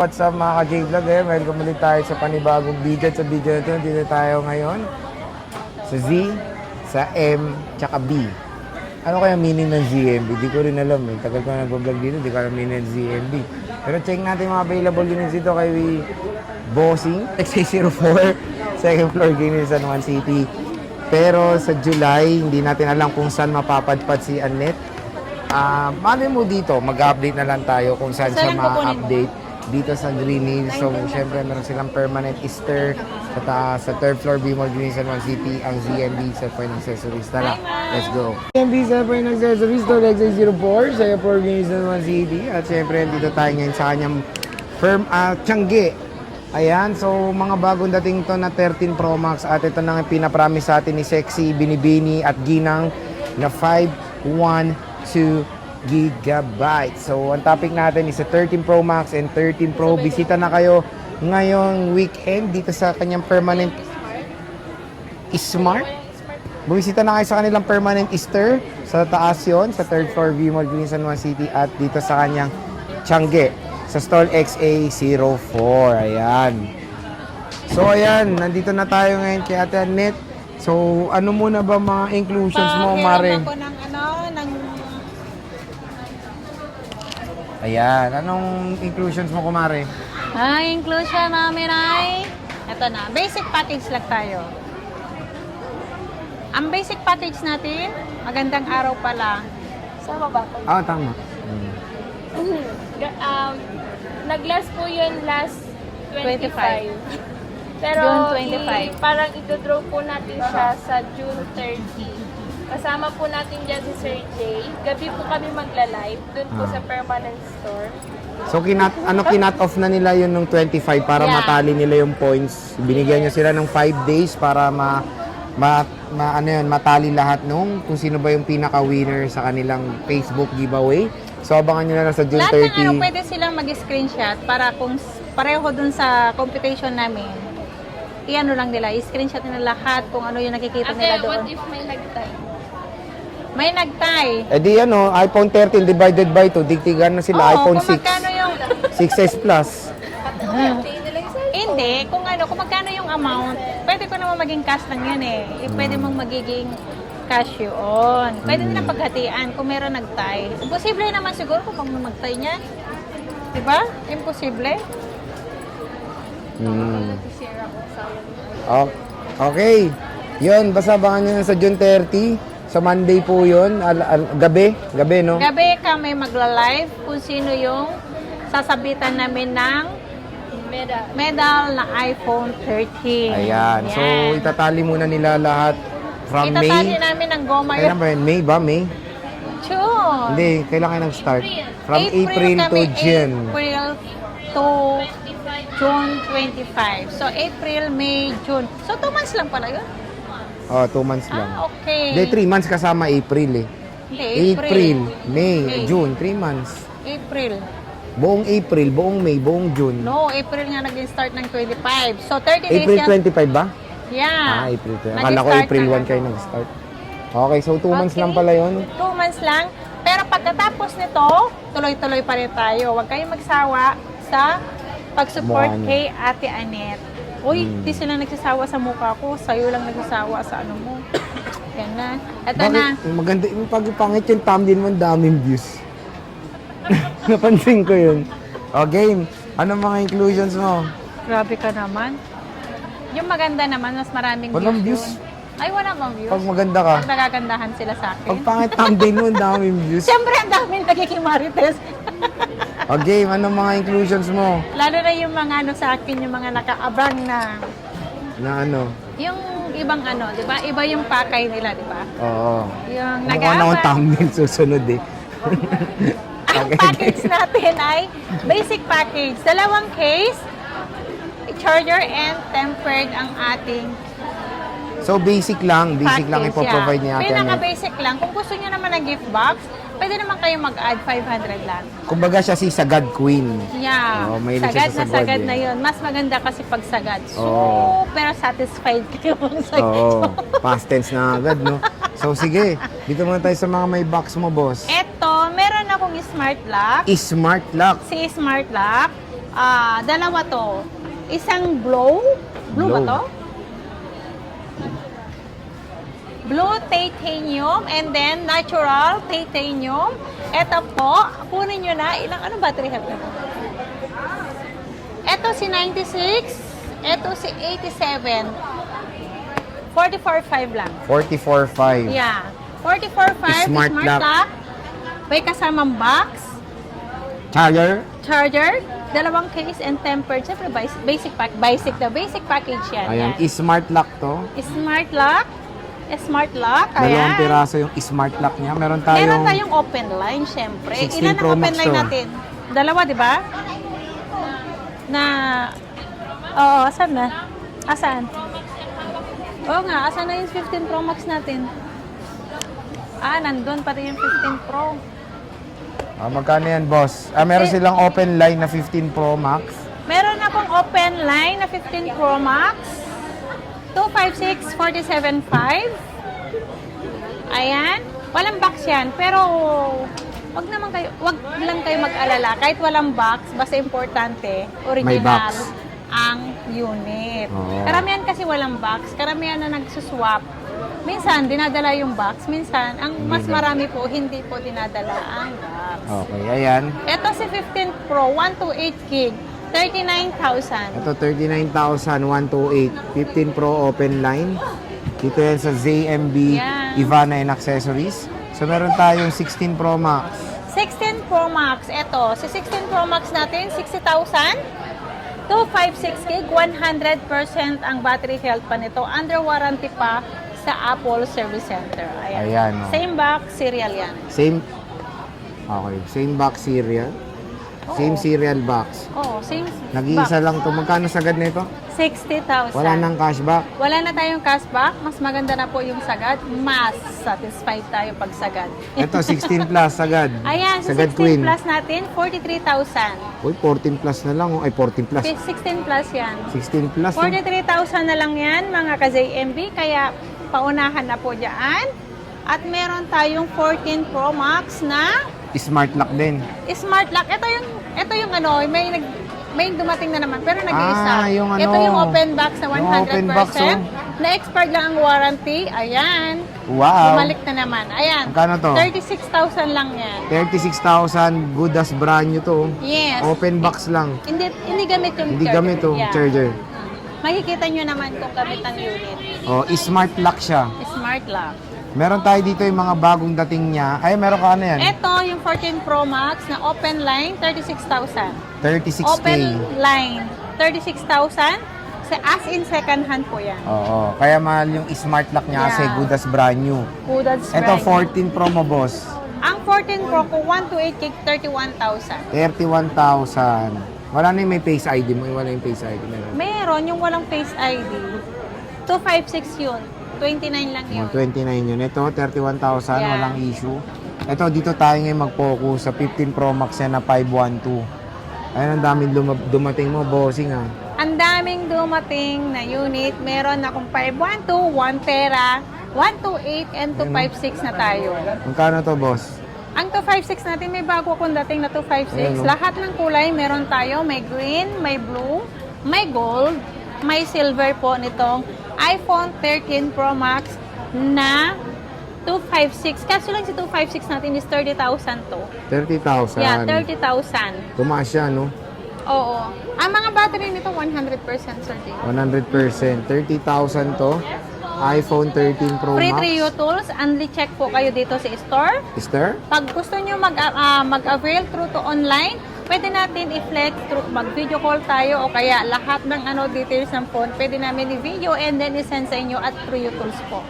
What's up mga ka-J-Vlog? Welcome ulit tayo sa panibagong video. Sa video na ito, dito tayo ngayon sa Z, sa M, tsaka B. Ano kaya meaning ng ZMB? Di ko rin alam eh. Tagal ko na nag-vlog dito, di ko alam meaning ng ZMB. Pero check natin mga available units dito kay Bossing, XA04, second floor Gaming San Juan City. Pero sa July, hindi natin alam kung saan mapapadpad si Annette. Malay mo dito, mag-update na lang tayo kung saan siya ma-update dito sa Green Hills. So, syempre, meron silang permanent Easter sa taas, sa third floor, B-Mall Green San Juan City, ang ZMB sa Point Accessories. Tara, let's go. ZMB sa Point Accessories, to XA04, sa Airport Green San Juan City. At syempre, dito tayo ngayon sa kanyang firm, Tiangge. Ayan, so mga bagong dating to na 13 Pro Max. At ito na nga pinapromise sa atin ni Sexy, Binibini at Ginang na 512 gigabytes. So, ang topic natin is sa 13 Pro Max and 13 Pro. Bisita na kayo ngayong weekend dito sa kanyang permanent Smart. Bumisita na kayo sa kanilang permanent Easter. Sa taas yon sa third floor V-Mall Green San Juan City at dito sa kanyang Tiangge sa stall XA04. Ayan. So, ayan. Nandito na tayo ngayon kay Ate Annette. So, ano muna ba mga inclusions mo, Mare? Ako ng Ayan. Anong inclusions mo, kumare? inclusion namin ay, ito na, basic package lang tayo. Ang basic package natin, magandang araw pala. Sama ba ito? Tama. Nag-last po yun last 25. 25. Pero June 25. Parang ito-draw po natin siya sa June 30. Kasama po natin dyan si Sir Jay. Gabi po kami magla-live dun po sa permanent store. So, kinat off na nila yun ng 25 para Yeah. matali nila yung points. Binigyan nyo sila ng 5 days para matali lahat nung kung sino ba yung pinaka-winner sa kanilang Facebook giveaway. So, abangan nyo na lang sa June Lahat 30. ng pwede silang mag-screenshot para kung pareho dun sa competition namin, i-ano lang nila, i-screenshot nila lahat kung ano yung nakikita nila Okay, what doon. if may nagtay? May nagtay. Eh di iPhone 13 divided by 2, digtigan na sila, iPhone kung 6. magkano yung 6S Plus. Hindi, kung magkano yung amount, pwede ko naman maging cash lang yan eh. Pwede mong magiging cash yun. Pwede nilang paghatian kung meron nagtay. Imposible naman siguro kung magtay niya. Diba? Imposible. Okay. Yun, basta abangan nyo na sa June 30. Sa Monday po yun. Gabi, no? Gabi kami magla-live kung sino yung sasabitan namin ng medal na iPhone 13. Ayan. So, itatali muna nila lahat from Itatali May. namin ng goma Kailan ba yun? May ba? May? June. Hindi, kailan kayo nag-start? From April to kami, June. April to June 25. So, April, May, June. So, 2 months lang pala yun? 2 months lang. Okay. Hindi, 3 months kasama April eh. Hindi, April, May, May. June, 3 months. April. Buong April, buong May, buong June. No, April nga nag-start ng 25. So, 30 days April yan. 25 ba? Yeah. April 20. Akala ko Nag-start April na 1 kayo nag-start. Okay, so 2 months lang pala yun. 2 months lang. Pero pagkatapos nito, tuloy-tuloy pa rin tayo. Huwag kayong magsawa sa pag-support Mukha niyo. kay Ate Annette. Uy, di sila nagsasawa sa mukha ko. Sa'yo lang nagsasawa sa ano mo. Yan na. Ito na. Bakit? Maganda, yung pag-pangit yung thumbnail mo, ang daming views. Napansin ko yun. O, game. Anong mga inclusions mo? Grabe ka naman. Yung maganda naman, mas maraming Walang views. views. Yun. Ay, wala bang views? Pag maganda ka. Pag nagagandahan sila sa akin. Pag pangit thumbnail mo, ang daming views. Siyempre, ang daming nagiging marites. O, game. Anong mga inclusions mo? Lalo na yung mga ano sa akin, yung mga nakaabang na, Na ano? yung ibang ano, di ba? Iba yung pakay nila, di ba? Oo. Yung Mukha na akong thumbnail susunod eh. Ang package natin ay basic package. 2 case, charger and tempered ang ating So, basic lang. Basic lang package, ipoprovide niya Ate Annette. Pinaka-basic lang. Kung gusto niyo naman ng gift box, pwede naman kayo mag-add 500 lang. Kumbaga siya si Sagad Queen. Yeah. Oo, mahilig siya sagad sa na sagad sagad eh. na yun. Mas maganda kasi pag sagad. Oo. Super satisfied kayo pag sagad. Oo. Past tense na agad, no? So, sige. Dito muna tayo sa mga may box mo, boss. Eto, meron akong smart lock. Smart lock. Si smart lock. Dalawa to. Isang blue. Blue ba Blue. to? Blue titanium and then natural titanium. Ito po, kunin nyo na. Ano battery health na to? Ito si 96. Ito si 87. 44.5 lang. 44.5. Yeah. 44.5 Smart lock. May kasamang box, Charger. charger, dalawang case and tempered. Siyempre, basic package yan. Ayan, Yan. smart lock to. Smart lock. Smart lock. Dalawang Ayan. piraso yung smart lock niya. Meron Meron tayong tayong open line, syempre. 16 Ilan ang Pro open Max line to? natin? Dalawa, di ba? Oo, asan na? Asan? Oo nga, asan na yung 15 Pro Max natin? Nandun pa rin yung 15 Pro. magkano yan, boss? Meron silang open line na 15 Pro Max. Meron akong open line na 15 Pro Max. 256, 47.5. Ayan. Walang box yan. Pero, wag lang kayo mag-alala. Kahit walang box, basta importante, May original box. ang unit. Oo. Karamihan kasi walang box. Karamihan na nagsuswap. Minsan, dinadala yung box. Minsan, ang mas marami po, hindi po dinadala ang box. Okay, ayan. Ito si 15 Pro, 128 gig, 39,000. Ito, 39,128. 15 Pro open line. Dito yan sa ZMB Yan. Ivana and Accessories. So, meron tayong 16 Pro Max. 16 Pro Max, ito. Si 16 Pro Max natin, 60,000. 256 gig, 100% ang battery health pa nito. Under warranty pa sa Apple Service Center. Ayan, oh. Same box, serial yan. Okay, same box serial. Same serial box. Oo, same Nag-iisa box. lang to. Magkano sagad na ito? 60,000. Wala nang cashback. Wala na tayong cashback. Mas maganda na po yung sagad. Mas satisfied tayo pag sagad. Ito, 16 plus sagad. Ayan, sa Sagad 16 Queen. plus natin, 43,000. Uy, 14 plus na lang. Ay, 14 plus. 16 plus yan. 16 plus. oh. 43,000 na lang yan, mga ka-JMB. Kaya, paunahan na po dyan. At meron tayong 14 Pro Max na Smart lock din. smart lock. Ito yung ano, may dumating na naman, pero nag-iisa. Yung ano, Ito yung open box na 100%. yung open box, oh. Na-expired lang ang warranty. Ayan. Wow. Bumalik na naman. Ayan. Magkano to? 36,000 lang yan. 36,000. Good as brand new to. Yes. Open box lang. Hindi gamit yung Hindi charger. gamit to. Yeah. Charger. Makikita nyo naman kung gamit ang unit. Oh, smart lock siya. Smart lock. Meron tayo dito yung mga bagong dating niya. Ay, meron ka ano yan? Ito yung 14 Pro Max na open line, 36,000. 36K. Open line, 36,000. As in second hand po yan. Oo. Kaya mahal yung smart lock niya kasi Yeah. good as brand new. Good as Ito, brand. 14 Pro mo, boss. Ang 14 Pro ko, 128 gig, 31,000. 31,000. Wala na yung may Face ID mo. Wala yung Face ID. Meron. Meron yung walang Face ID. 256 yun. 29 lang yun. 29 yun. Ito, 31,000. Yeah. Walang issue. Ito, dito tayo ngayon mag-focus sa 15 Pro Max yan na 512. Ayun, ang daming dumating mo, bossing ah. Ang daming dumating na unit. Meron akong 512, 1 tera, 128, and 256 na tayo. Magkano to, boss? Ang 256 natin, may bago akong dating na 256. Ayan, oh. Lahat ng kulay meron tayo. May green, may blue, may gold, may silver po nitong iPhone 13 Pro Max na 256. Kaso lang si 256 natin is 30,000 to. 30,000. Yeah, 30,000. Tumaas siya, no? Oo. Ang mga battery nito 100% Sir Jay. 100%. 30,000 to. iPhone 13 Pro Free Max. Trio Tools, only check po kayo dito sa store. Sister? Pag gusto nyo mag-avail through to online, pwede natin i-flex through mag-video call tayo o kaya lahat ng details ng phone, pwede namin i-video and then i-send sa inyo at Trio Tools po.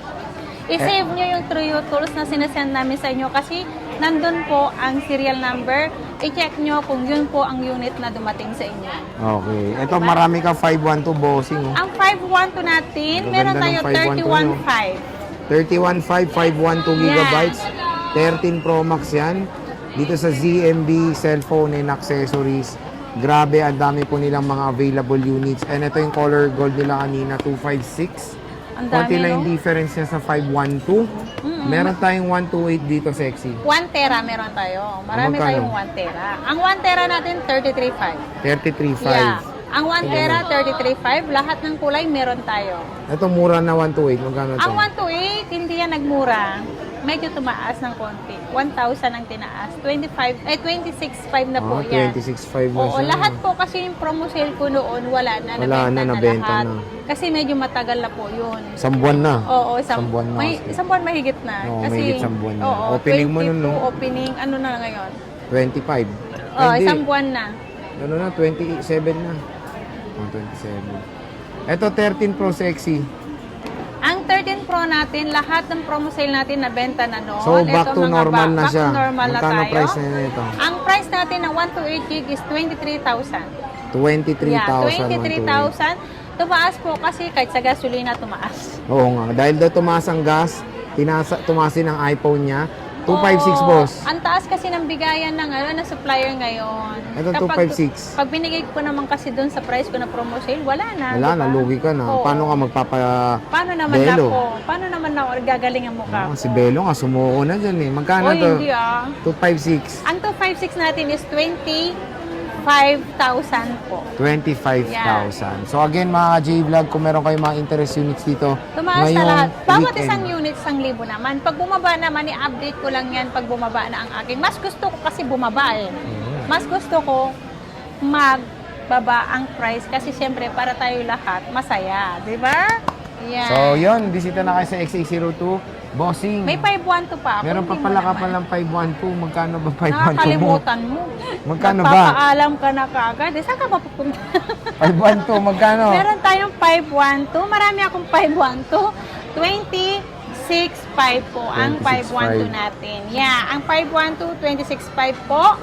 I-save nyo yung Trio Tools na sinasend namin sa inyo kasi nandun po ang serial number. I-check nyo kung yun po ang unit na dumating sa inyo. Okay. Ito, marami ka 512 bossing, oh. Ang 512 natin, Ang meron ganda tayo ng 31.5. 31.5, 512 gigabytes. 13 Pro Max yan. Dito sa ZMB Cellphone and Accessories. Grabe, ang dami po nilang mga available units. And ito yung color gold nila kanina, 256. Ang Konti dami, lang no? yung difference niya sa 512. Meron tayong 128 dito, sexy. 1 tera meron tayo. Marami magkano? tayong 1 tera. Ang 1 tera natin, 33.5. 33.5. Yeah. Ang 1 tera, 33.5. Lahat ng kulay meron tayo. Ito, mura na 128. Magkano to? Ang 128, hindi yan nagmura. Medyo tumaas ng konti. 1,000 ang tinaas. 26.5 na po yan. 26.5 na Oo, siya. lahat po kasi yung promo sale ko noon, wala na. Wala na, nabenta lahat. na. Kasi medyo matagal na po yun. Isang buwan na. Oo, Isang buwan na kasi. isang buwan mahigit na. Oo, kasi, mahigit isang buwan na. Oo, Opening mo nun, no? 22 opening, ano na ngayon? 25. Oo, Hindi. isang buwan na. Ano na, 27 na. Oh, 27. Ito, 13 Pro Sexy. Ang 13 Pro natin, lahat ng promo sale natin nabenta na noon. So, back Ito, to mga normal na back siya. to normal na Magkano tayo. price na nito? Ang price natin ng 128 gig is 23,000. 23,000. Yeah, 23,000. Tumaas po kasi kahit sa gasolina tumaas. Oo nga. Dahil daw tumaas ang gas, tumasin ang iPhone niya. 256, Oo. boss. Ang taas kasi ng bigayan ng ng supplier ngayon. Ito, 256. Pag binigay ko naman kasi doon sa price ko na promo sale, wala na. Wala diba? na, lugi ka na. Oo. Paano ka Paano naman Belo? ako? Paano naman ako gagaling ang mukha ko? Si Belo nga, sumuko na dyan eh. Magkano Oh, to? hindi ah. 256. Ang 256 natin is 25,000 po. 25,000. So again, mga J-Vlog, kung meron kayong mga interest units dito, Tumaas na ngayong lahat. Bawat weekend. isang unit, 1,000 naman. Pag bumaba naman, i-update ko lang yan pag bumaba na ang aking. Mas gusto ko kasi bumaba eh. Mas gusto ko magbaba ang price kasi siyempre para tayo lahat masaya. Di ba? Yan. So yun, bisita na kayo sa XA02. Bossing. May 512 pa ako. Meron pa hindi mo pala ka naman. palang 512. Magkano ba 512 mo? Nakakalimutan mo. Magkano ba? Magpapaalam ka na kaagad. Eh, saan ka mapupunta? 512, magkano? Meron tayong 512. Marami akong 512. 26.5 po ang 512 26.5 natin. Yeah, ang 512, 26.5 po.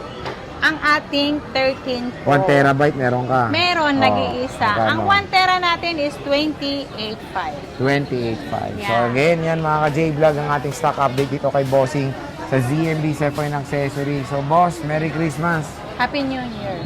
Ang ating 13 Pro. 1 terabyte meron ka? Meron, Oh, nag-iisa. magkano? Ang 1 tera natin is 28.5. 28.5. So Yeah. again, yan mga ka-J-Vlog, ang ating stock update dito kay Bossing sa ZMB Sephora Accessory. So boss, Merry Christmas! Happy New Year!